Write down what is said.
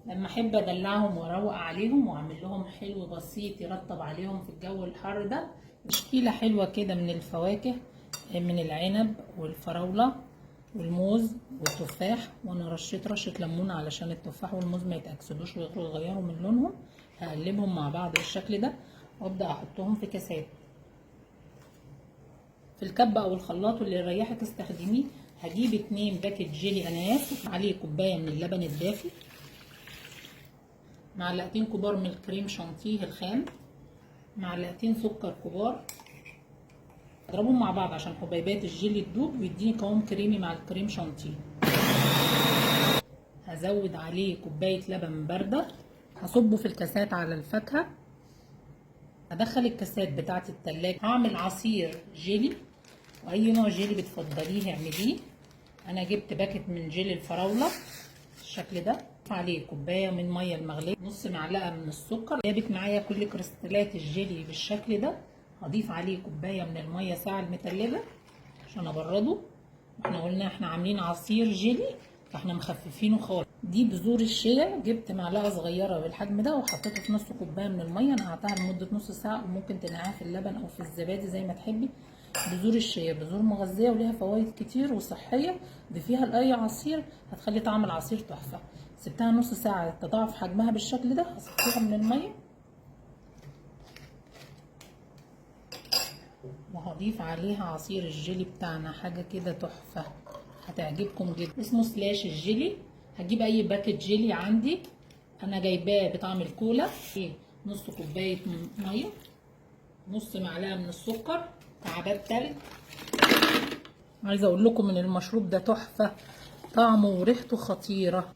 لما احب ادلعهم واروق عليهم واعمل لهم حلو بسيط يرطب عليهم في الجو الحار ده، تشكيله حلوه كده من الفواكه، من العنب والفراوله والموز والتفاح. وانا رشيت رشه ليمون علشان التفاح والموز ما يتاكسدوش ويغيروا من لونهم. هقلبهم مع بعض بالشكل ده وابدا احطهم في كاسات. في الكبه او الخلاط واللي يريحك استخدميه. هجيب 2 باكت جيلي اناناس عليه كوبايه من اللبن الدافي، معلقتين كبار من الكريم شانتيه الخام، معلقتين سكر كبار. اضربهم مع بعض عشان حبيبات الجيلي تدوب ويديني قوام كريمي مع الكريم شانتيه. هزود عليه كوبايه لبن بارده، هصبه في الكاسات على الفاكهه. هدخل الكاسات بتاعه التلاجة. هعمل عصير جيلي، واي نوع جيلي بتفضليه اعمليه. انا جبت باكت من جيلي الفراوله بالشكل ده. عليه كوبايه من ميه المغليه، نص معلقه من السكر. جابت معايا كل كريستالات الجيلي بالشكل ده. هضيف عليه كوبايه من الميه ساعه المتلجه عشان ابرده. احنا قلنا احنا عاملين عصير جيلي فاحنا مخففينه خالص. دي بذور الشيا، جبت معلقه صغيره بالحجم ده وحطيتها في نص كوبايه من الميه، نقعتها لمده نص ساعه وممكن تنقعها في اللبن او في الزبادي زي ما تحبي. بذور الشيا بذور مغذيه وليها فوائد كتير وصحيه، ضيفيها لاي عصير هتخلي طعم العصير تحفه. سبتها نص ساعه تضاعف حجمها بالشكل ده. هصفيها من الميه وهضيف عليها عصير الجيلي بتاعنا، حاجه كده تحفه هتعجبكم جدا. اسمه سلاش الجيلي. هجيب اي باكت جيلي عندي، انا جايباه بطعم الكولا. نص كوبايه ميه، نص معلقه من السكر، كعبات تلج. عايزه اقول لكم ان المشروب ده تحفه، طعمه وريحته خطيره.